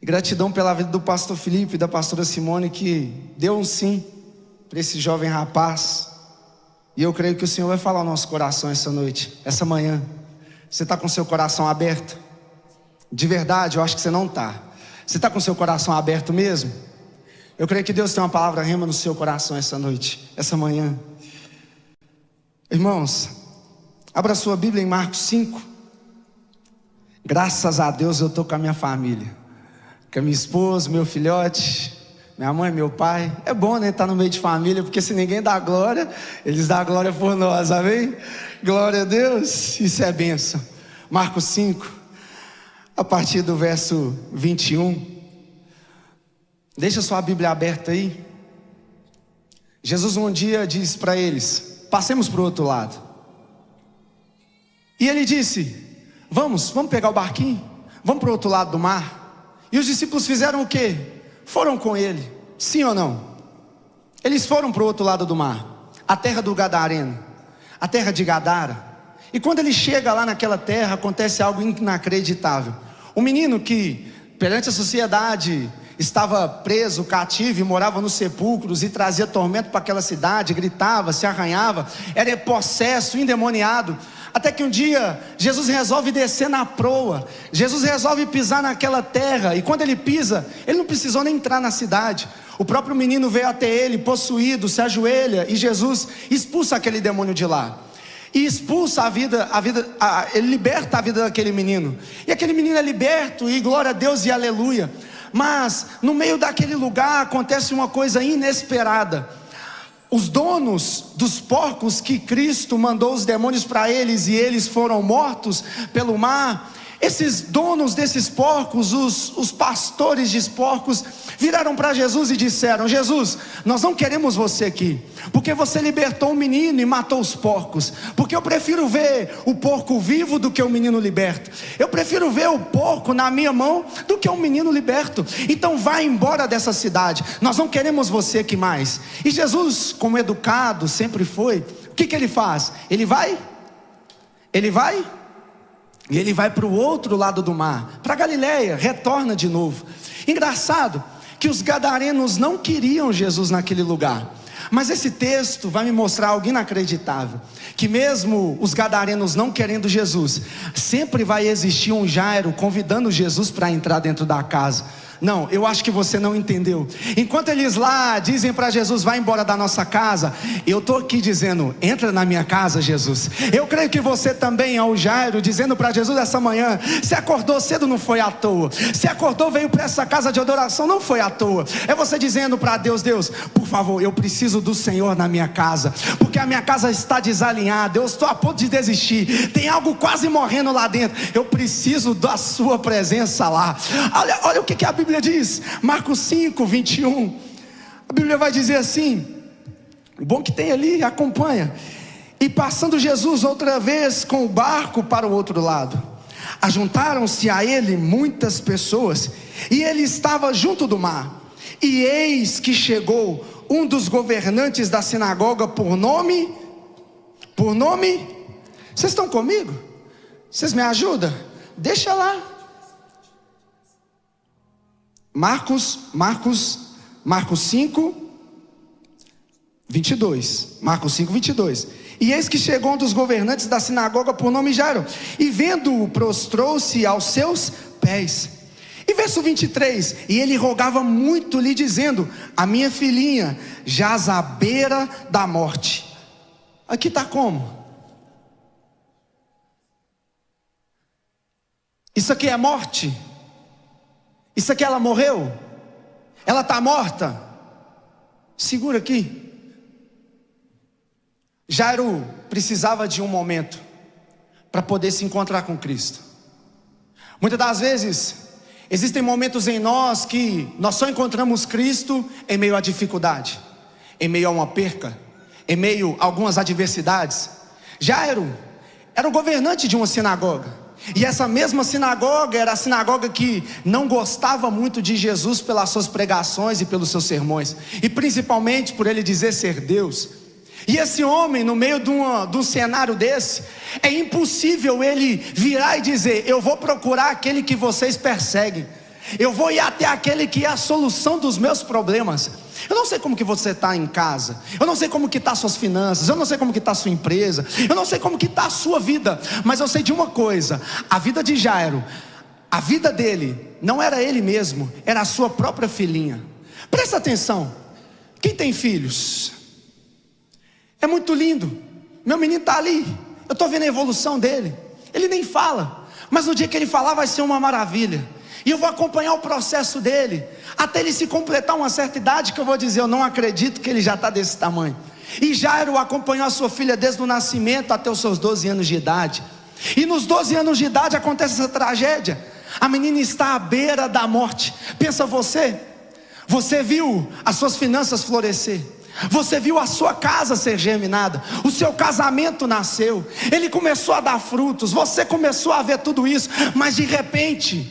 E gratidão pela vida do pastor Felipe e da pastora Simone, que deu um sim para esse jovem rapaz. E eu creio que o Senhor vai falar ao nosso coração essa noite, essa manhã. Você está com seu coração aberto? De verdade, eu acho que você não está. Você está com seu coração aberto mesmo? Eu creio que Deus tem uma palavra rema no seu coração essa noite, essa manhã. Irmãos, abra sua Bíblia em Marcos 5. Graças a Deus eu estou com a minha família, com a minha esposa, meu filhote, minha mãe, meu pai. É bom, né, estar no meio de família, porque se ninguém dá glória, eles dão glória por nós, amém? Glória a Deus, isso é bênção. Marcos 5, a partir do verso 21. Deixa sua Bíblia aberta aí. Jesus um dia disse para eles: passemos para o outro lado. E ele disse: vamos pegar o barquinho, vamos para o outro lado do mar. E os discípulos fizeram o quê? Foram com ele, sim ou não? Eles foram para o outro lado do mar, a terra do Gadareno, a terra de Gadara. E quando ele chega lá naquela terra, acontece algo inacreditável. Um menino que perante a sociedade estava preso, cativo, e morava nos sepulcros e trazia tormento para aquela cidade, gritava, se arranhava, era possesso, endemoniado. Até que um dia Jesus resolve descer na proa, Jesus resolve pisar naquela terra. E quando ele pisa, ele não precisou nem entrar na cidade. O próprio menino veio até ele, possuído, se ajoelha, e Jesus expulsa aquele demônio de lá. E expulsa ele liberta a vida daquele menino. E aquele menino é liberto, e glória a Deus e aleluia. Mas no meio daquele lugar acontece uma coisa inesperada. Os donos dos porcos que Cristo mandou os demônios para eles, e eles foram mortos pelo mar, esses donos desses porcos, os pastores de porcos, viraram para Jesus e disseram: Jesus, nós não queremos você aqui, porque você libertou o menino e matou os porcos. Porque eu prefiro ver o porco vivo do que o menino liberto. Eu prefiro ver o porco na minha mão do que o menino liberto. Então vai embora dessa cidade, nós não queremos você aqui mais. E Jesus, como educado sempre foi, o que ele faz? Ele vai e ele vai para o outro lado do mar, para Galileia, retorna de novo. Engraçado que os gadarenos não queriam Jesus naquele lugar. Mas esse texto vai me mostrar algo inacreditável, que mesmo os gadarenos não querendo Jesus, sempre vai existir um Jairo convidando Jesus para entrar dentro da casa. Não, eu acho que você não entendeu. Enquanto eles lá dizem para Jesus: vai embora da nossa casa, eu estou aqui dizendo: entra na minha casa, Jesus. Eu creio que você também é o Jairo, dizendo para Jesus essa manhã: se acordou cedo, não foi à toa. Se acordou, veio para essa casa de adoração, não foi à toa. É você dizendo para Deus: Deus, por favor, eu preciso do Senhor na minha casa, porque a minha casa está desalinhada, eu estou a ponto de desistir, tem algo quase morrendo lá dentro, eu preciso da sua presença lá. Olha o que a Bíblia diz, Marcos 5, 21. A Bíblia vai dizer assim, o bom que tem ali, acompanha: e passando Jesus outra vez com o barco para o outro lado, ajuntaram-se a ele muitas pessoas, e ele estava junto do mar. E eis que chegou um dos governantes da sinagoga por nome, vocês estão comigo? Vocês me ajudam? Deixa lá. Marcos 5, 22. Marcos 5, 22. E eis que chegou um dos governantes da sinagoga por nome Jairo, e vendo-o, prostrou-se aos seus pés. E verso 23, e ele rogava muito, lhe dizendo: a minha filhinha jaz à beira da morte. Aqui está como? Isso aqui é morte? Isso aqui ela morreu? Ela está morta? Segura aqui. Jairo precisava de um momento para poder se encontrar com Cristo. Muitas das vezes existem momentos em nós que nós só encontramos Cristo em meio à dificuldade, em meio a uma perca, em meio a algumas adversidades. Jairo era o governante de uma sinagoga. E essa mesma sinagoga era a sinagoga que não gostava muito de Jesus pelas suas pregações e pelos seus sermões, e principalmente por ele dizer ser Deus. E esse homem, no meio de um cenário desse, é impossível ele virar e dizer: eu vou procurar aquele que vocês perseguem. Eu vou ir até aquele que é a solução dos meus problemas. Eu não sei como que você está em casa, eu não sei como que está suas finanças, eu não sei como que está sua empresa, eu não sei como que está a sua vida, mas eu sei de uma coisa: a vida de Jairo, a vida dele, não era ele mesmo, era a sua própria filhinha. Presta atenção, quem tem filhos, é muito lindo, meu menino está ali, eu estou vendo a evolução dele, ele nem fala, mas no dia que ele falar vai ser uma maravilha. E eu vou acompanhar o processo dele, até ele se completar uma certa idade, que eu vou dizer, eu não acredito que ele já está desse tamanho. E Jairo acompanhou a sua filha desde o nascimento até os seus 12 anos de idade. E nos 12 anos de idade acontece essa tragédia. A menina está à beira da morte. Pensa você viu as suas finanças florescer, você viu a sua casa ser germinada, o seu casamento nasceu, ele começou a dar frutos, você começou a ver tudo isso, mas de repente,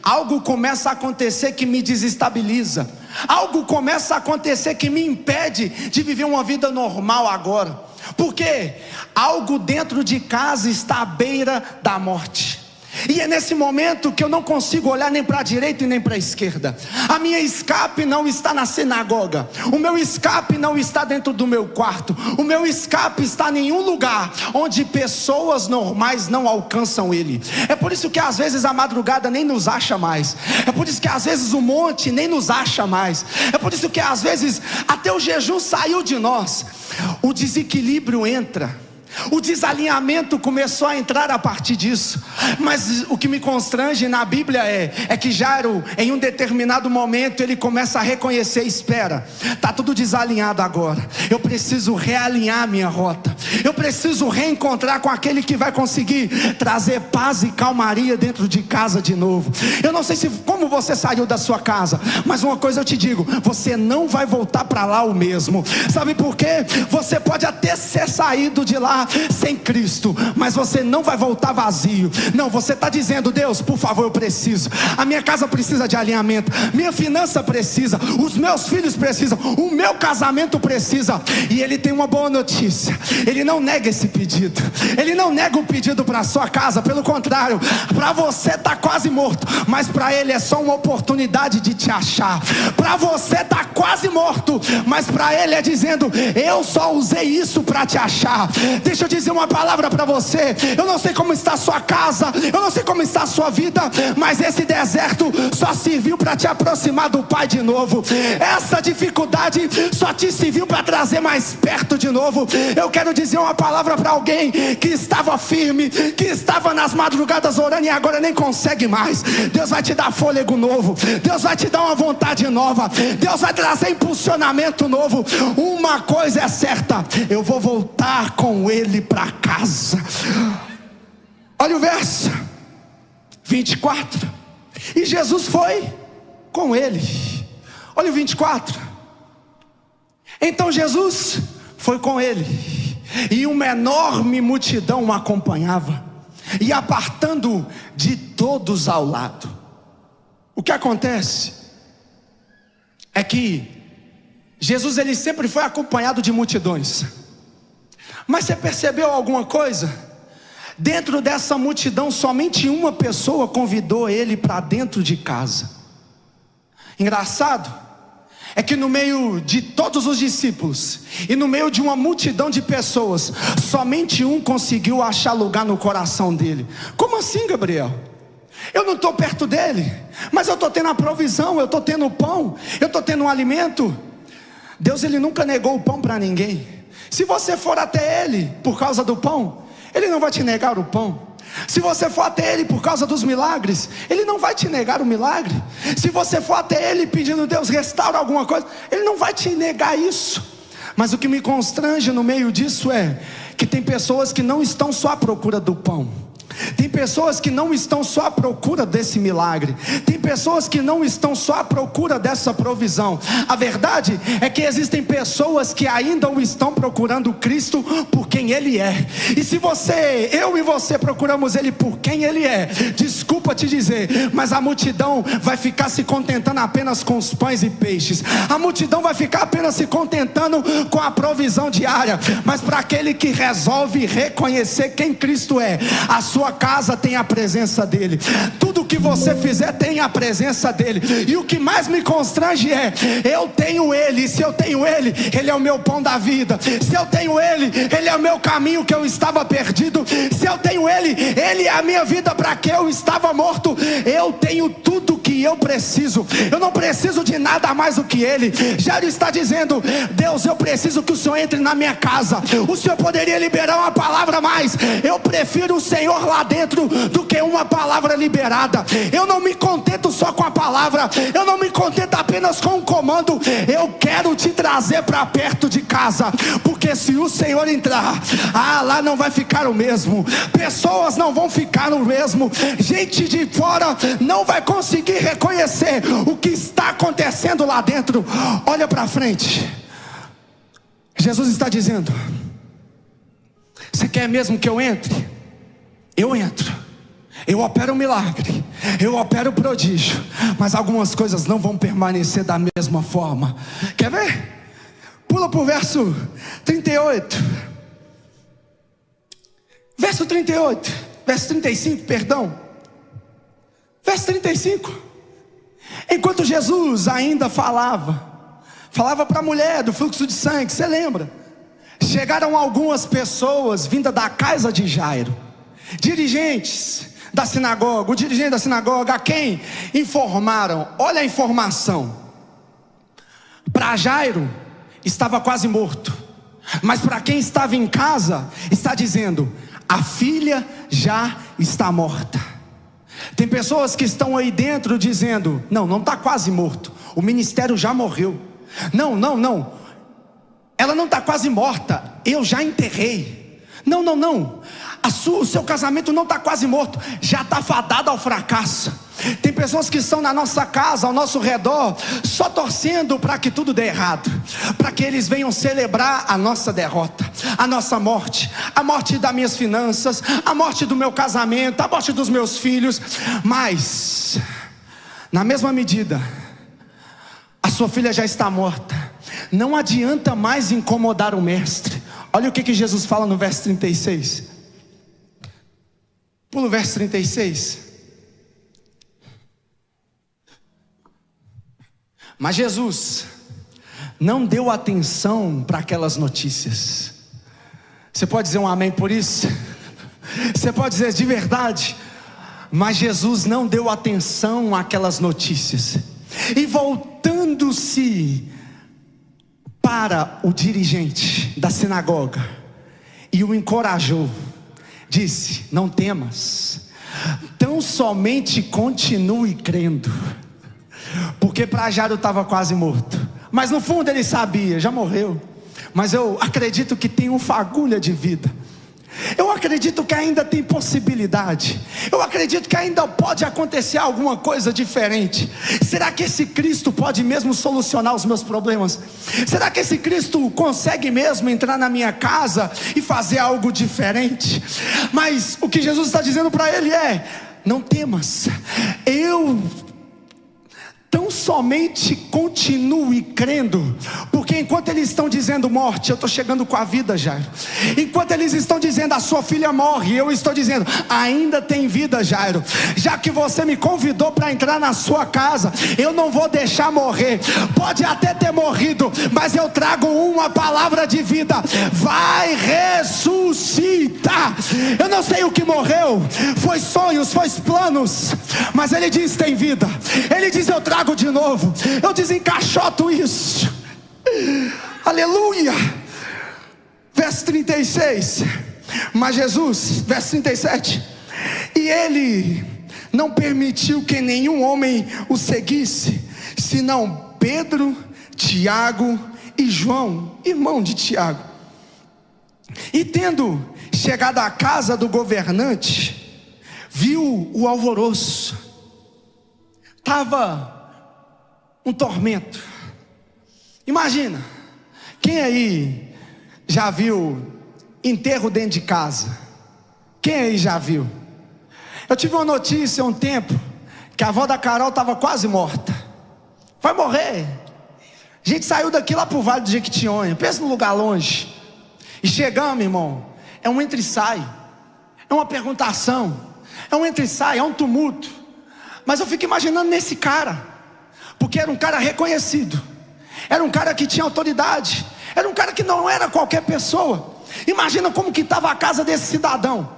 algo começa a acontecer que me desestabiliza, algo começa a acontecer que me impede de viver uma vida normal agora, porque algo dentro de casa está à beira da morte. E é nesse momento que eu não consigo olhar nem para a direita e nem para a esquerda. A minha escape não está na sinagoga, o meu escape não está dentro do meu quarto, o meu escape está em nenhum lugar onde pessoas normais não alcançam ele. É por isso que às vezes a madrugada nem nos acha mais, é por isso que às vezes o monte nem nos acha mais, é por isso que às vezes até o jejum saiu de nós. O desequilíbrio entra, o desalinhamento começou a entrar a partir disso. Mas o que me constrange na Bíblia é que Jairo, em um determinado momento, ele começa a reconhecer: espera, está tudo desalinhado agora, eu preciso realinhar a minha rota, eu preciso reencontrar com aquele que vai conseguir trazer paz e calmaria dentro de casa de novo. Eu não sei como você saiu da sua casa, mas uma coisa eu te digo: você não vai voltar para lá o mesmo. Sabe por quê? Você pode até ser saído de lá sem Cristo, mas você não vai voltar vazio. Não, você está dizendo: Deus, por favor, eu preciso, a minha casa precisa de alinhamento, minha finança precisa, os meus filhos precisam, o meu casamento precisa. E Ele tem uma boa notícia: Ele não nega esse pedido, Ele não nega o pedido para a sua casa. Pelo contrário, para você está quase morto, mas para Ele é só uma oportunidade de te achar. Para você está quase morto, mas para Ele é dizendo: eu só usei isso para te achar. Deixa eu dizer uma palavra para você: eu não sei como está a sua casa, eu não sei como está a sua vida, mas esse deserto só serviu para te aproximar do Pai de novo. Essa dificuldade só te serviu para trazer mais perto de novo. Eu quero dizer uma palavra para alguém que estava firme, que estava nas madrugadas orando e agora nem consegue mais. Deus vai te dar fôlego novo, Deus vai te dar uma vontade nova, Deus vai trazer impulsionamento novo. Uma coisa é certa: eu vou voltar com Ele para casa. Olha o verso 24. E Jesus foi com ele. Olha o 24. Então Jesus foi com ele, e uma enorme multidão o acompanhava, e apartando de todos ao lado. O que acontece é que Jesus, ele sempre foi acompanhado de multidões. Mas você percebeu alguma coisa? Dentro dessa multidão, somente uma pessoa convidou ele para dentro de casa. Engraçado é que no meio de todos os discípulos e no meio de uma multidão de pessoas, somente um conseguiu achar lugar no coração dele. Como assim, Gabriel? Eu não estou perto dele, mas eu estou tendo a provisão, eu estou tendo o pão, eu estou tendo um alimento. Deus, ele nunca negou o pão para ninguém. Se você for até Ele por causa do pão, Ele não vai te negar o pão. Se você for até Ele por causa dos milagres, Ele não vai te negar o milagre. Se você for até Ele pedindo: Deus, restaura alguma coisa, Ele não vai te negar isso. Mas o que me constrange no meio disso é que tem pessoas que não estão só à procura do pão, tem pessoas que não estão só à procura desse milagre, tem pessoas que não estão só à procura dessa provisão. A verdade é que existem pessoas que ainda o estão procurando Cristo por quem Ele é. E se eu e você procuramos Ele por quem Ele é, desculpa te dizer, mas a multidão vai ficar se contentando apenas com os pães e peixes, a multidão vai ficar apenas se contentando com a provisão diária. Mas para aquele que resolve reconhecer quem Cristo é, a sua sua casa tem a presença dele, tudo que você fizer tem a presença dele. E o que mais me constrange é: eu tenho ele, e se eu tenho ele, ele é o meu pão da vida. Se eu tenho ele, ele é o meu caminho que eu estava perdido. Se eu tenho ele, ele é a minha vida para que eu estava morto. Eu tenho tudo que eu preciso, eu não preciso de nada mais do que ele. Jairo está dizendo: Deus, eu preciso que o Senhor entre na minha casa. O Senhor poderia liberar uma palavra, mas eu prefiro o Senhor lá dentro do que uma palavra liberada. Eu não me contento só com a palavra, eu não me contento apenas com um comando. Eu quero te trazer para perto de casa, porque se o Senhor entrar, lá não vai ficar o mesmo, pessoas não vão ficar o mesmo, gente de fora não vai conseguir reconhecer o que está acontecendo lá dentro. Olha para frente, Jesus está dizendo: você quer mesmo que eu entre? Eu entro, eu opero um milagre, eu opero prodígio, mas algumas coisas não vão permanecer da mesma forma. Quer ver? Pula para o verso 38. Verso 38, verso 35, perdão. Verso 35. Enquanto Jesus ainda falava para a mulher do fluxo de sangue, você lembra? Chegaram algumas pessoas vindas da casa de Jairo, dirigentes da sinagoga, o dirigente da sinagoga, a quem informaram. Olha a informação: para Jairo estava quase morto, mas para quem estava em casa está dizendo: a filha já está morta. Tem pessoas que estão aí dentro dizendo: não está quase morto, o ministério já morreu. Não, ela não está quase morta, eu já enterrei. Não, o seu casamento não está quase morto, já está fadado ao fracasso. Tem pessoas que estão na nossa casa, ao nosso redor, só torcendo para que tudo dê errado, para que eles venham celebrar a nossa derrota, a nossa morte, a morte das minhas finanças, a morte do meu casamento, a morte dos meus filhos. Mas, na mesma medida, a sua filha já está morta, não adianta mais incomodar o mestre. Olha o que Jesus fala no verso 36. Pula o verso 36. Mas Jesus não deu atenção para aquelas notícias. Você pode dizer um amém por isso? Você pode dizer de verdade? Mas Jesus não deu atenção àquelas notícias, e voltando-se para o dirigente da sinagoga e o encorajou, disse: não temas, tão somente continue crendo. Porque para Jairo estava quase morto, mas no fundo ele sabia: já morreu, mas eu acredito que tem fagulha de vida. Eu acredito que ainda tem possibilidade. Eu acredito que ainda pode acontecer alguma coisa diferente. Será que esse Cristo pode mesmo solucionar os meus problemas? Será que esse Cristo consegue mesmo entrar na minha casa e fazer algo diferente? Mas o que Jesus está dizendo para ele é: não temas, tão somente continue crendo. Porque enquanto eles estão dizendo morte, eu estou chegando com a vida, Jairo. Enquanto eles estão dizendo a sua filha morre, eu estou dizendo ainda tem vida, Jairo. Já que você me convidou para entrar na sua casa, eu não vou deixar morrer. Pode até ter morrido, mas eu trago uma palavra de vida: vai ressuscitar. Eu não sei o que morreu, foi sonhos, foi planos, mas ele diz: tem vida. Ele diz: eu trago de novo, eu desencaixoto isso. Aleluia. Verso 36. Mas Jesus, verso 37, e ele não permitiu que nenhum homem o seguisse, senão Pedro, Tiago e João, irmão de Tiago. E tendo chegado à casa do governante, viu o alvoroço. Estava um tormento. Imagina, quem aí já viu enterro dentro de casa? Quem aí já viu? Eu tive uma notícia há um tempo que a avó da Carol estava quase morta. Vai morrer. A gente saiu daqui lá para o Vale do Jequitinhonha, pensa num lugar longe, e chegamos, irmão, é um entra e sai. é uma perguntação, é um entra e sai, é um tumulto. Mas eu fico imaginando nesse cara, porque era um cara reconhecido, era um cara que tinha autoridade, era um cara que não era qualquer pessoa. Imagina como que estava a casa desse cidadão,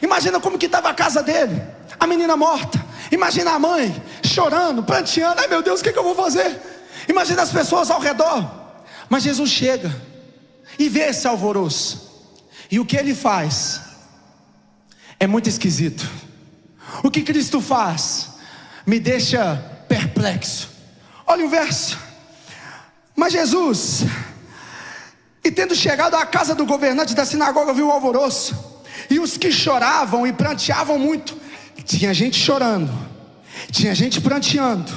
imagina como que estava a casa dele, a menina morta, imagina a mãe chorando, pranteando, ai meu Deus, o que eu vou fazer? Imagina as pessoas ao redor. Mas Jesus chega e vê esse alvoroço, e o que ele faz é muito esquisito. O que Cristo faz me deixa perplexo. Olha o verso. Mas Jesus, e tendo chegado à casa do governante da sinagoga, viu o alvoroço, e os que choravam e pranteavam muito. Tinha gente chorando, tinha gente pranteando.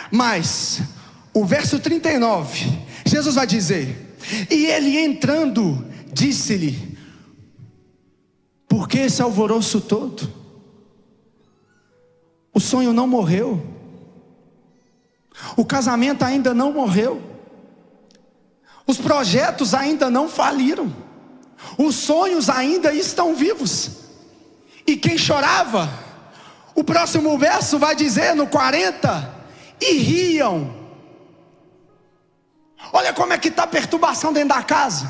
Mas o verso 39, Jesus vai dizer: e ele entrando, disse-lhe: por que esse alvoroço todo? O sonho não morreu, o casamento ainda não morreu, os projetos ainda não faliram, os sonhos ainda estão vivos. E quem chorava, o próximo verso vai dizer no 40, e riam. Olha como é que está a perturbação dentro da casa.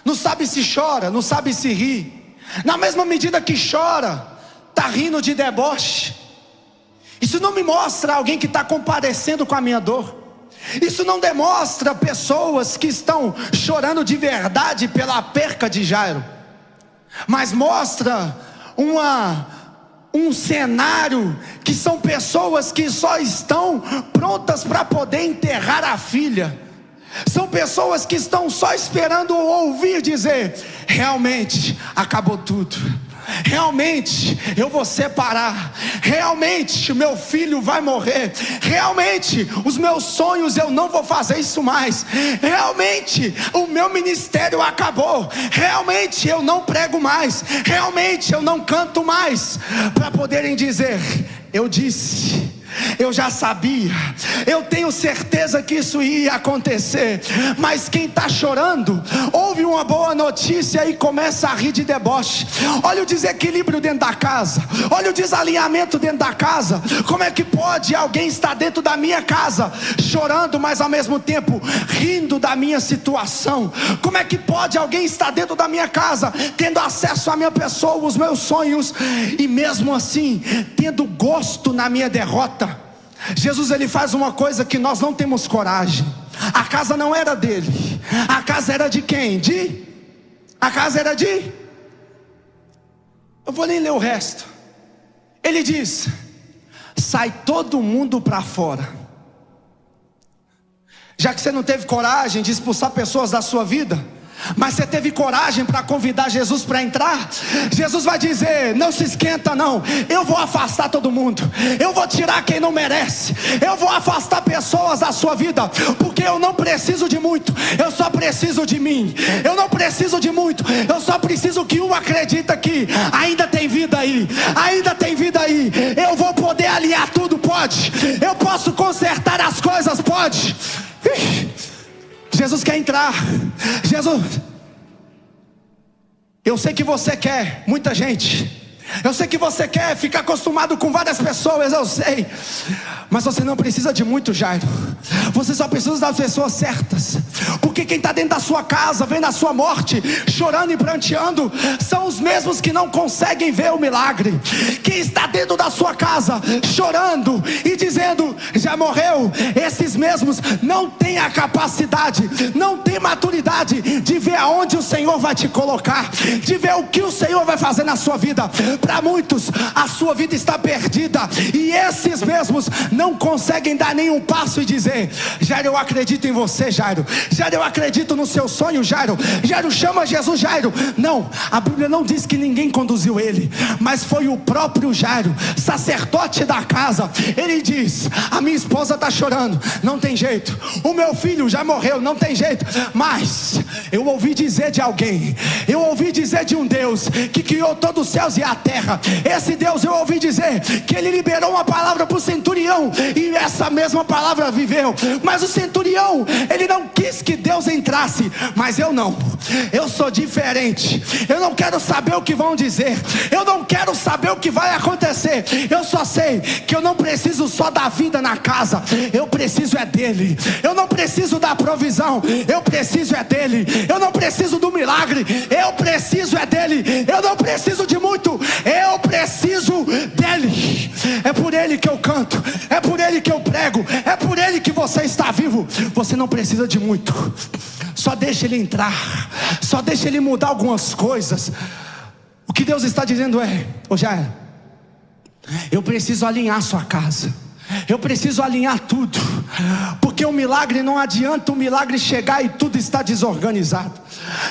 Não sabe se chora, não sabe se ri. Na mesma medida que chora, está rindo de deboche. Isso não me mostra alguém que está compadecendo com a minha dor. Isso não demonstra pessoas que estão chorando de verdade pela perca de Jairo. Mas mostra um cenário que são pessoas que só estão prontas para poder enterrar a filha. São pessoas que estão só esperando ouvir dizer: realmente acabou tudo, realmente eu vou separar, realmente o meu filho vai morrer, realmente os meus sonhos eu não vou fazer isso mais, realmente o meu ministério acabou, realmente eu não prego mais, realmente eu não canto mais, para poderem dizer: eu disse, eu já sabia, eu tenho certeza que isso ia acontecer. Mas quem está chorando, ouve uma boa notícia e começa a rir de deboche. Olha o desequilíbrio dentro da casa, olha o desalinhamento dentro da casa. Como é que pode alguém estar dentro da minha casa chorando, mas ao mesmo tempo rindo da minha situação? Como é que pode alguém estar dentro da minha casa, tendo acesso à minha pessoa, os meus sonhos, e mesmo assim tendo gosto na minha derrota? Jesus, ele faz uma coisa que nós não temos coragem. A casa não era dele, a casa era de quem? A casa era de... Eu vou nem ler o resto. Ele diz: sai todo mundo para fora. Já que você não teve coragem de expulsar pessoas da sua vida, mas você teve coragem para convidar Jesus para entrar, Jesus vai dizer: não se esquenta não, eu vou afastar todo mundo, eu vou tirar quem não merece, eu vou afastar pessoas da sua vida, porque eu não preciso de muito, eu só preciso de mim. Eu não preciso de muito, eu só preciso que um acredita que ainda tem vida aí, ainda tem vida aí. Eu vou poder alinhar tudo, pode, eu posso consertar as coisas, pode. Jesus quer entrar. Jesus, eu sei que você quer muita gente, eu sei que você quer ficar acostumado com várias pessoas, eu sei, mas você não precisa de muito, Jairo. Você só precisa das pessoas certas. Porque quem está dentro da sua casa, vendo a sua morte, chorando e pranteando, são os mesmos que não conseguem ver o milagre. Quem está dentro da sua casa, chorando e dizendo: já morreu, esses mesmos não têm a capacidade, não têm maturidade de ver aonde o Senhor vai te colocar, de ver o que o Senhor vai fazer na sua vida. Para muitos, a sua vida está perdida, e esses mesmos não conseguem dar nenhum passo e dizer: Jairo, eu acredito em você, Jairo. Jairo, eu acredito no seu sonho, Jairo. Jairo, chama Jesus, Jairo. Não, a Bíblia não diz que ninguém conduziu ele, mas foi o próprio Jairo, sacerdote da casa. Ele diz: a minha minha esposa está chorando, não tem jeito. O meu filho já morreu, não tem jeito. Mas eu ouvi dizer de alguém, eu ouvi dizer de um Deus que criou todos os céus e a terra. Esse Deus, eu ouvi dizer que ele liberou uma palavra para o centurião, e essa mesma palavra viveu. Mas o centurião, ele não quis que Deus entrasse. Mas eu não, eu sou diferente. Eu não quero saber o que vão dizer, eu não quero saber o que vai acontecer. Eu só sei que eu não preciso só da vida na casa, eu preciso é dele. Eu não preciso da provisão, eu preciso é dele. Eu não preciso do milagre, eu preciso é dele. Eu não preciso de muito, eu preciso dele. É por ele que eu canto, é por ele que eu prego, é por ele que você está vivo. Você não precisa de muito, só deixa ele entrar, só deixa ele mudar algumas coisas. O que Deus está dizendo é: ô Jair, eu preciso alinhar sua casa, eu preciso alinhar tudo, porque o milagre não adianta o milagre chegar e tudo está desorganizado.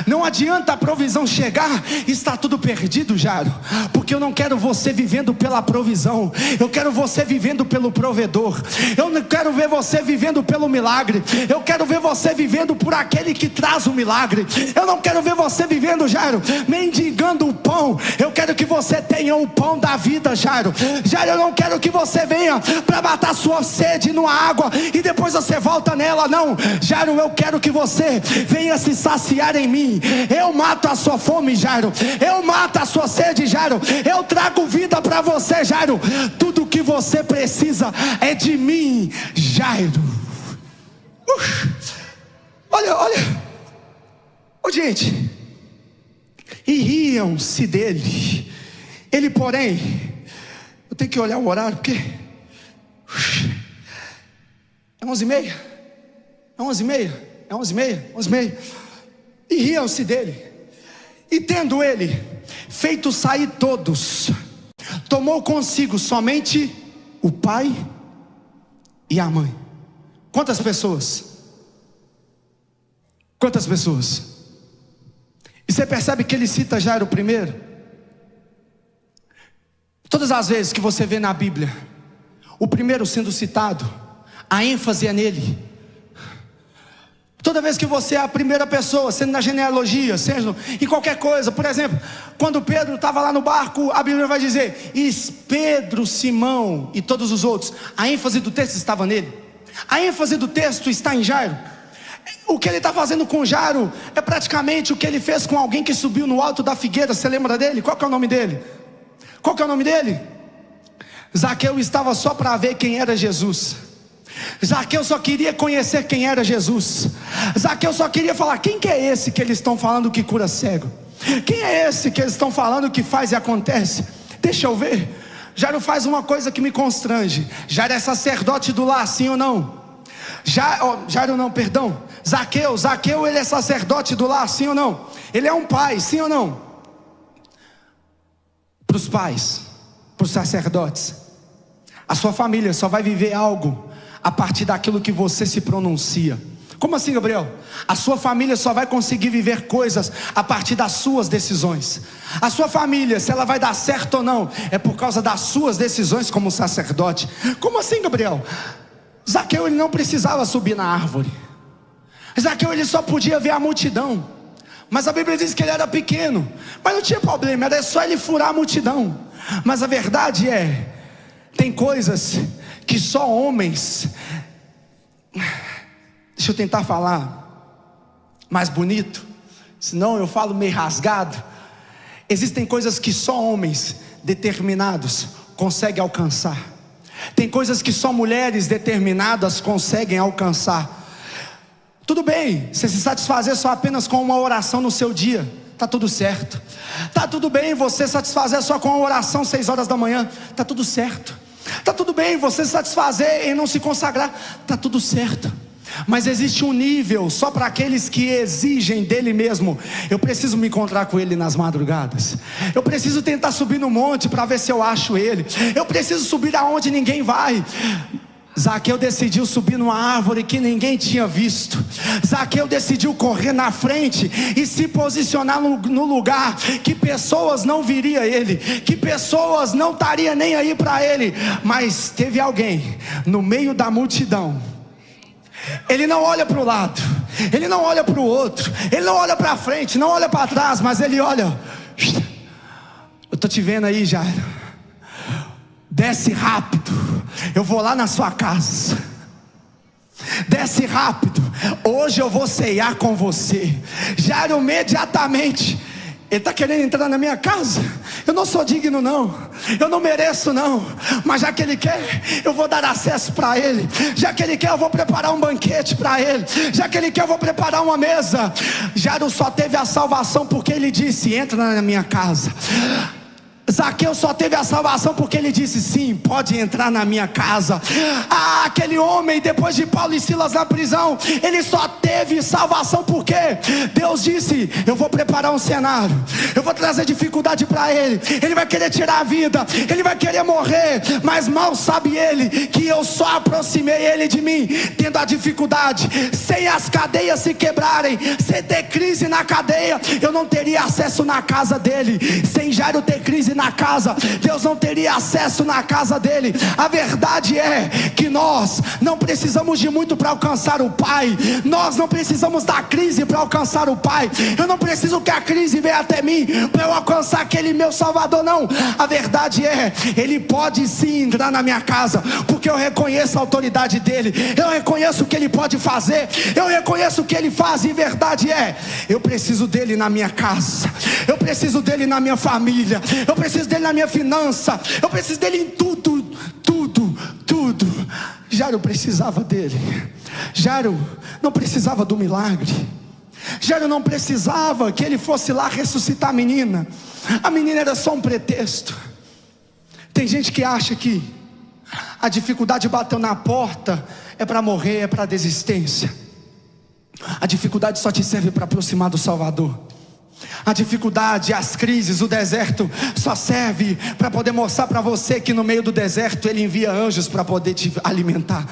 Não adianta a provisão chegar e está tudo perdido, Jairo, porque eu não quero você vivendo pela provisão, eu quero você vivendo pelo provedor. Eu não quero ver você vivendo pelo milagre, eu quero ver você vivendo por aquele que traz o milagre. Eu não quero ver você vivendo, Jairo, mendigando o pão. Eu quero que você tenha o pão da vida, Jairo. Jairo, eu não quero que você venha para matar sua sede numa água e depois você volta nela. Não, Jairo, eu quero que você venha se saciar em mim. Eu mato a sua fome, Jairo. Eu mato a sua sede, Jairo. Eu trago vida para você, Jairo. Tudo que você precisa é de mim, Jairo. Olha. Oh, gente. E riam-se dele. Ele, porém, eu tenho que olhar o horário, porque é 11h30. É 11h30. É 11h30. E riam-se dele. E tendo ele feito sair todos, tomou consigo somente o pai e a mãe. Quantas pessoas? Quantas pessoas? E você percebe que ele cita Jairo primeiro? Todas as vezes que você vê na Bíblia o primeiro sendo citado, a ênfase é nele. Toda vez que você é a primeira pessoa, sendo na genealogia, seja em qualquer coisa. Por exemplo, quando Pedro estava lá no barco, a Bíblia vai dizer: e Pedro, Simão e todos os outros. A ênfase do texto estava nele. A ênfase do texto está em Jairo. O que ele está fazendo com Jairo é praticamente o que ele fez com alguém que subiu no alto da figueira. Você lembra dele? Qual que é o nome dele? Qual que é o nome dele? Zaqueu estava só para ver quem era Jesus. Zaqueu só queria conhecer quem era Jesus. Zaqueu só queria falar: quem que é esse que eles estão falando que cura cego? Quem é esse que eles estão falando que faz e acontece? Deixa eu ver. Jairo faz uma coisa que me constrange. Jairo é sacerdote do lar, sim ou não? Jairo não, perdão. Zaqueu ele é sacerdote do lar, sim ou não? Ele é um pai, sim ou não? Para os pais, para os sacerdotes, a sua família só vai viver algo a partir daquilo que você se pronuncia. Como assim, Gabriel? A sua família só vai conseguir viver coisas a partir das suas decisões. A sua família, se ela vai dar certo ou não, é por causa das suas decisões como sacerdote. Como assim, Gabriel? Zaqueu ele não precisava subir na árvore. Zaqueu ele só podia ver a multidão. Mas a Bíblia diz que ele era pequeno. Mas não tinha problema, era só ele furar a multidão. Mas a verdade é, tem coisas que só homens... Deixa eu tentar falar mais bonito, senão eu falo meio rasgado. Existem coisas que só homens determinados conseguem alcançar. Tem coisas que só mulheres determinadas conseguem alcançar. Tudo bem, você se satisfazer só apenas com uma oração no seu dia, está tudo certo. Está tudo bem você satisfazer só com uma oração 6 horas da manhã, está tudo certo. Está tudo bem você se satisfazer em não se consagrar, está tudo certo. Mas existe um nível só para aqueles que exigem dele mesmo. Eu preciso me encontrar com ele nas madrugadas. Eu preciso tentar subir no monte para ver se eu acho ele. Eu preciso subir aonde ninguém vai. Zaqueu decidiu subir numa árvore que ninguém tinha visto. Zaqueu decidiu correr na frente e se posicionar no lugar que pessoas não viriam ele, que pessoas não estariam nem aí para ele. Mas teve alguém no meio da multidão. Ele não olha para o lado, ele não olha para o outro, ele não olha para frente, não olha para trás, mas ele olha. Eu estou te vendo aí, Jairo. Desce rápido, eu vou lá na sua casa. Desce rápido, hoje eu vou ceiar com você. Jairo imediatamente, ele está querendo entrar na minha casa. Eu não sou digno não, eu não mereço não, mas já que ele quer, eu vou dar acesso para ele. Já que ele quer, eu vou preparar um banquete para ele. Já que ele quer, eu vou preparar uma mesa. Jairo só teve a salvação porque ele disse: entra na minha casa. Zaqueu só teve a salvação porque ele disse: sim, pode entrar na minha casa. Aquele homem, depois de Paulo e Silas na prisão, ele só teve salvação porque Deus disse: eu vou preparar um cenário, eu vou trazer dificuldade para ele. Ele vai querer tirar a vida, ele vai querer morrer, mas mal sabe ele que eu só aproximei ele de mim tendo a dificuldade. Sem as cadeias se quebrarem, sem ter crise na cadeia, eu não teria acesso na casa dele. Sem Jairo ter crise na casa, Deus não teria acesso na casa dele. A verdade é que nós não precisamos de muito para alcançar o Pai. Nós não precisamos da crise para alcançar o Pai. Eu não preciso que a crise venha até mim para eu alcançar aquele meu Salvador, não. A verdade é, ele pode sim entrar na minha casa, porque eu reconheço a autoridade dele, eu reconheço o que ele pode fazer, eu reconheço o que ele faz. E verdade é, eu preciso dele na minha casa, eu preciso dele na minha família, eu preciso dele na minha finança, eu preciso dele em tudo, tudo, tudo. Jairo precisava dele. Jairo não precisava do milagre. Jairo não precisava que ele fosse lá ressuscitar a menina. A menina era só um pretexto. Tem gente que acha que a dificuldade bateu na porta é para morrer, é para desistência. A dificuldade só te serve para aproximar do Salvador. A dificuldade, as crises, o deserto só serve para poder mostrar para você que no meio do deserto Ele envia anjos para poder te alimentar.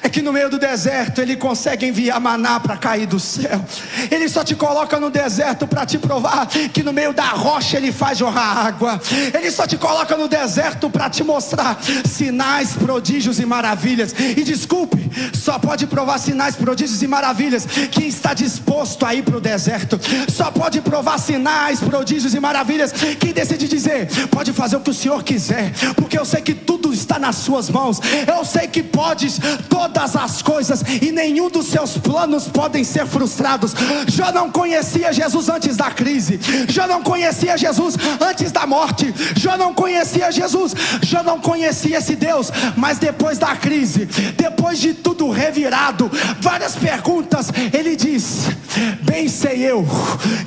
É que no meio do deserto Ele consegue enviar maná para cair do céu. Ele só te coloca no deserto para te provar que no meio da rocha Ele faz jorrar água. Ele só te coloca no deserto para te mostrar sinais, prodígios e maravilhas. E desculpe, só pode provar sinais, prodígios e maravilhas quem está disposto a ir para o deserto. Só pode provar sinais, prodígios e maravilhas quem decide dizer: pode fazer o que o Senhor quiser, porque eu sei que tudo está nas suas mãos. Eu sei que podes todas as coisas e nenhum dos seus planos podem ser frustrados. Jó não conhecia Jesus antes da crise, Jó não conhecia Jesus antes da morte, Jó não conhecia Jesus, Jó não conhecia esse Deus. Mas depois da crise, depois de tudo revirado, várias perguntas, ele diz: bem sei eu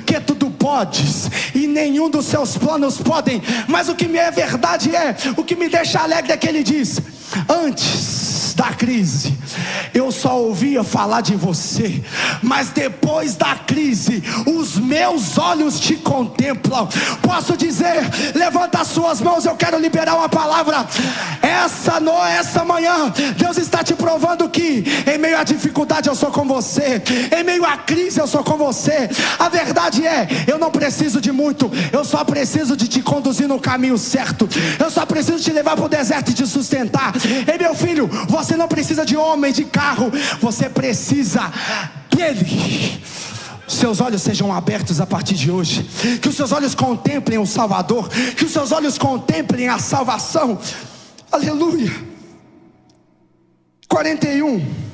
que tudo podes e nenhum dos seus planos podem. Mas o que me é verdade o que me deixa alegre é que ele diz: antes da crise eu só ouvia falar de você, mas depois da crise os meus olhos te contemplam. Posso dizer, levanta as suas mãos, eu quero liberar uma palavra. Essa manhã Deus está te provando que em meio à dificuldade eu sou com você, em meio à crise eu sou com você. A verdade é, eu não preciso de muito, eu só preciso de te conduzir no caminho certo. Eu só preciso te levar para o deserto e te sustentar. Ei, meu filho, você não precisa de homem, de carro, você precisa dele. Seus olhos sejam abertos a partir de hoje, que os seus olhos contemplem o Salvador, que os seus olhos contemplem a salvação. Aleluia. 41.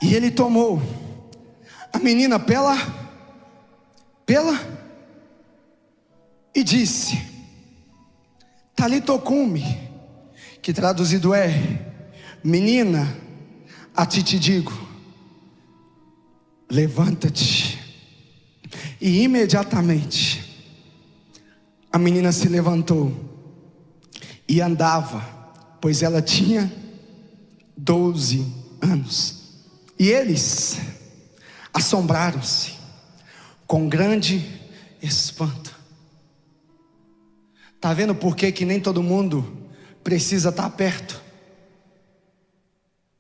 E ele tomou a menina pela e disse: Talita cumi, que traduzido é: menina, a ti te digo, levanta-te. E imediatamente a menina se levantou e andava, pois ela tinha 12 anos. E eles assombraram-se com grande espanto. Está vendo por que nem todo mundo precisa estar perto?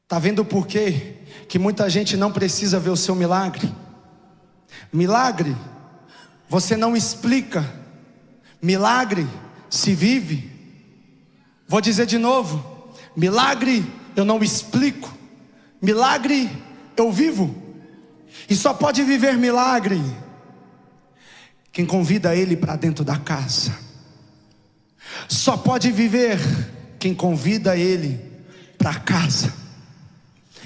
Está vendo por que muita gente não precisa ver o seu milagre? Milagre você não explica, milagre se vive. Vou dizer de novo: milagre eu não explico, milagre eu vivo. E só pode viver milagre quem convida ele para dentro da casa. Só pode viver quem convida ele para casa.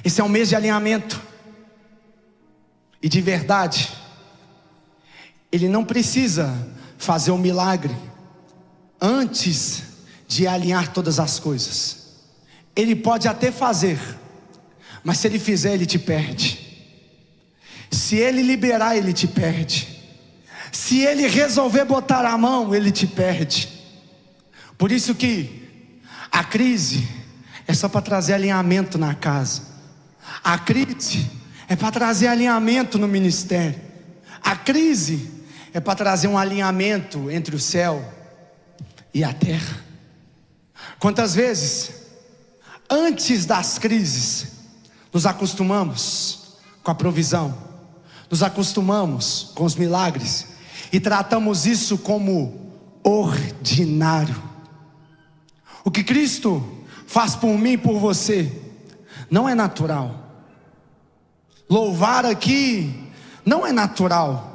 Esse é um mês de alinhamento. E de verdade, ele não precisa fazer um milagre antes de alinhar todas as coisas. Ele pode até fazer, mas se ele fizer, ele te perde. Se ele liberar, ele te perde. Se ele resolver botar a mão, ele te perde. Por isso que a crise é só para trazer alinhamento na casa. A crise é para trazer alinhamento no ministério. A crise é para trazer um alinhamento entre o céu e a terra. Quantas vezes, antes das crises, nos acostumamos com a provisão, nos acostumamos com os milagres e tratamos isso como ordinário. O que Cristo faz por mim e por você não é natural. Louvar aqui não é natural.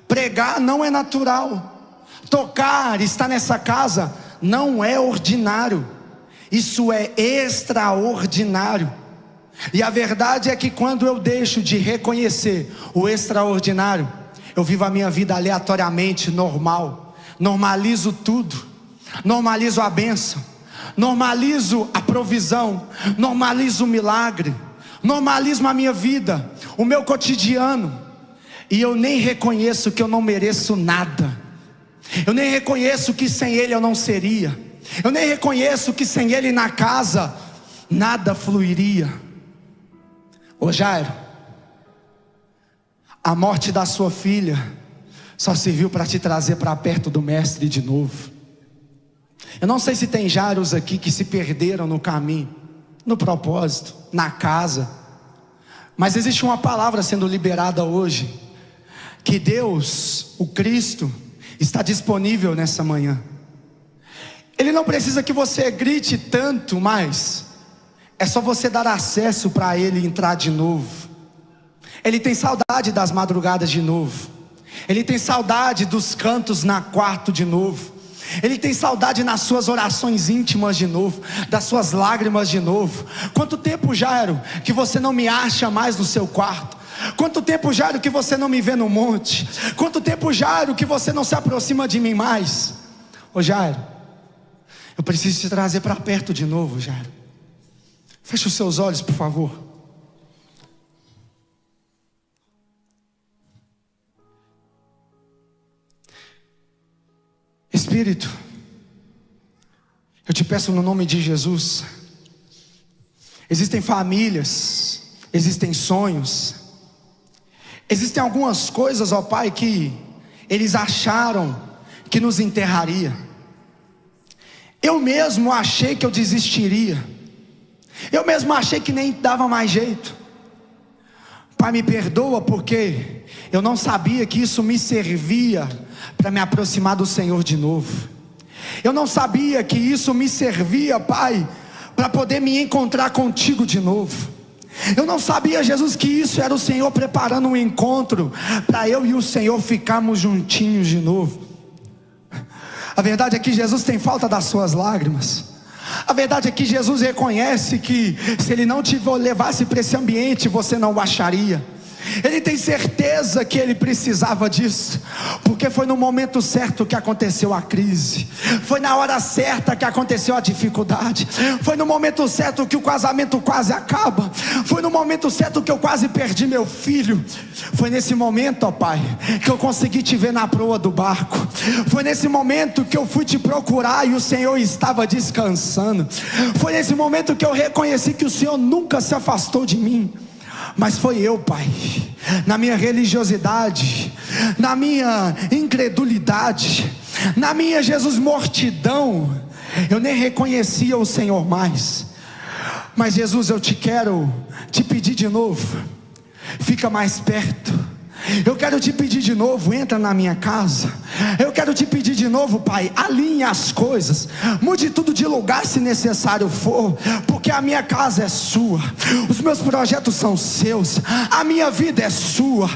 Pregar não é natural. Tocar, estar nessa casa não é ordinário. Isso é extraordinário. E a verdade é que quando eu deixo de reconhecer o extraordinário, eu vivo a minha vida aleatoriamente, normal. Normalizo tudo. Normalizo a bênção. Normalizo a provisão. Normalizo o milagre. Normalizo a minha vida, o meu cotidiano. E eu nem reconheço que eu não mereço nada. Eu nem reconheço que sem Ele eu não seria. Eu nem reconheço que sem Ele na casa nada fluiria. Ô Jairo, a morte da sua filha só serviu para te trazer para perto do mestre de novo. Eu não sei se tem Jairos aqui que se perderam no caminho, no propósito, na casa. Mas existe uma palavra sendo liberada hoje, que Deus, o Cristo, está disponível nessa manhã. Ele não precisa que você grite tanto, mas é só você dar acesso para Ele entrar de novo. Ele tem saudade das madrugadas de novo. Ele tem saudade dos cantos na quarto de novo. Ele tem saudade nas suas orações íntimas de novo, das suas lágrimas de novo. Quanto tempo, Jairo, que você não me acha mais no seu quarto? Quanto tempo, Jairo, que você não me vê no monte? Quanto tempo, Jairo, que você não se aproxima de mim mais? Ô Jairo, eu preciso te trazer para perto de novo, Jairo. Feche os seus olhos, por favor. Espírito, eu te peço no nome de Jesus. Existem famílias, existem sonhos, existem algumas coisas, ó Pai, que eles acharam que nos enterraria. Eu mesmo achei que eu desistiria. Eu mesmo achei que nem dava mais jeito. Pai, me perdoa porque eu não sabia que isso me servia para me aproximar do Senhor de novo. Eu não sabia que isso me servia, Pai, para poder me encontrar contigo de novo. Eu não sabia, Jesus, que isso era o Senhor preparando um encontro para eu e o Senhor ficarmos juntinhos de novo. A verdade é que Jesus tem falta das suas lágrimas. A verdade é que Jesus reconhece que se Ele não te levasse para esse ambiente, você não o acharia. Ele tem certeza que ele precisava disso, porque foi no momento certo que aconteceu a crise, foi na hora certa que aconteceu a dificuldade, foi no momento certo que o casamento quase acaba, foi no momento certo que eu quase perdi meu filho, foi nesse momento, ó Pai, que eu consegui te ver na proa do barco, foi nesse momento que eu fui te procurar e o Senhor estava descansando, foi nesse momento que eu reconheci que o Senhor nunca se afastou de mim. Mas foi eu, Pai, na minha religiosidade, na minha incredulidade, na minha, Jesus, mortidão, eu nem reconhecia o Senhor mais. Mas Jesus, eu quero te pedir de novo, fica mais perto. Eu quero te pedir de novo, entra na minha casa. Eu quero te pedir de novo, Pai, alinhe as coisas, mude tudo de lugar se necessário for, porque a minha casa é sua, os meus projetos são seus, a minha vida é sua,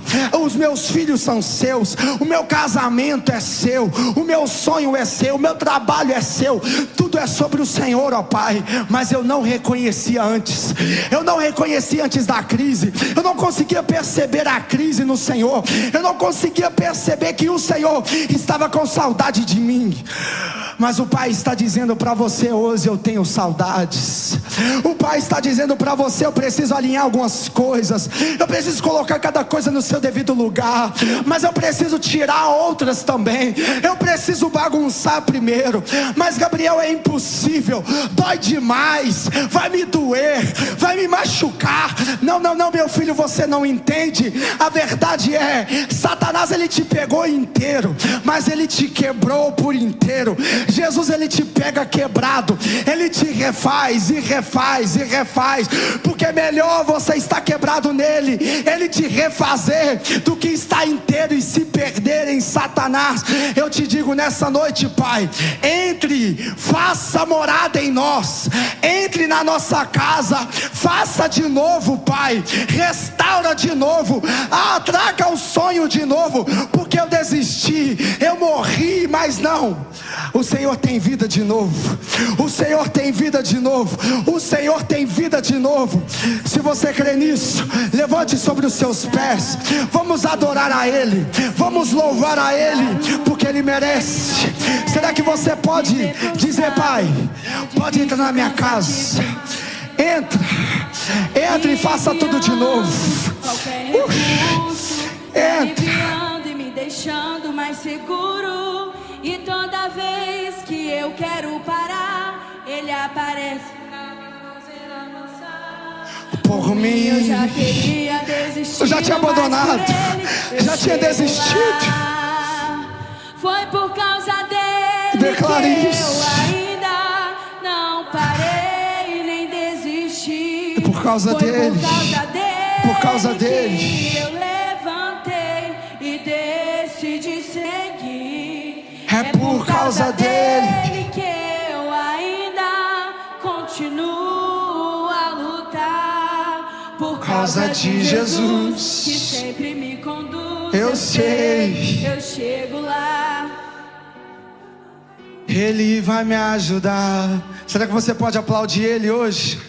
os meus filhos são seus, o meu casamento é seu, o meu sonho é seu, o meu trabalho é seu, tudo é sobre o Senhor, ó Pai. Mas eu não reconhecia antes, eu não reconhecia antes da crise, eu não conseguia perceber a crise no Senhor, eu não conseguia perceber que o Senhor estava com saudade de mim. Mas o Pai está dizendo para você hoje: eu tenho saudades. O Pai está dizendo para você: eu preciso alinhar algumas coisas, eu preciso colocar cada coisa no seu devido lugar, mas eu preciso tirar outras também, eu preciso bagunçar primeiro. Mas Gabriel, é impossível, dói demais, vai me doer, vai me machucar. Não, meu filho, você não entende. A verdade é, Satanás, ele te pegou inteiro, mas ele te quebrou por inteiro. Jesus, ele te pega quebrado, ele te refaz e refaz e refaz, porque é melhor você estar quebrado nele, ele te refazer, do que estar inteiro e se perder em Satanás. Eu te digo nessa noite, Pai, entre, faça morada em nós, entre na nossa casa, faça de novo, Pai, restaura de novo, traga o sonho de novo, porque eu desisti, eu morri, mas não, o Senhor tem vida de novo, o Senhor tem vida de novo, o Senhor tem vida de novo. Se você crê nisso, levante sobre os seus pés, vamos adorar a Ele, vamos louvar a Ele, porque Ele merece. Será que você pode dizer: Pai, pode entrar na minha casa, entra e faça tudo de novo. Entra, e me deixando mais seguro. E toda vez que eu quero parar, Ele aparece pra me fazer avançar. Por mim, eu já teria desistido, eu já tinha abandonado, já tinha desistido. Foi por causa dele Declare que isso. eu ainda não parei nem desisti. Por causa dele, por causa dele que eu levantei e decidi seguir. É por causa dele que eu ainda continuo a lutar. Por causa de Jesus, que sempre me conduz. Eu sei, eu chego lá. Ele vai me ajudar. Será que você pode aplaudir Ele hoje?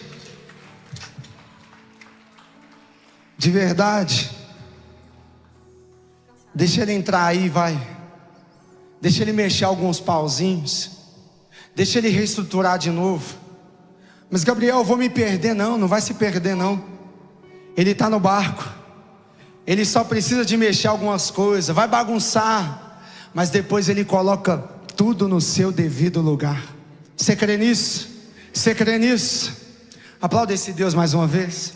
De verdade. Deixa Ele entrar aí, vai. Deixa Ele mexer alguns pauzinhos, deixa Ele reestruturar de novo. Mas Gabriel, eu vou me perder. Não vai se perder não. Ele está no barco, Ele só precisa de mexer algumas coisas, vai bagunçar, mas depois Ele coloca tudo no seu devido lugar. Você crê nisso? Você crê nisso? Aplauda esse Deus mais uma vez.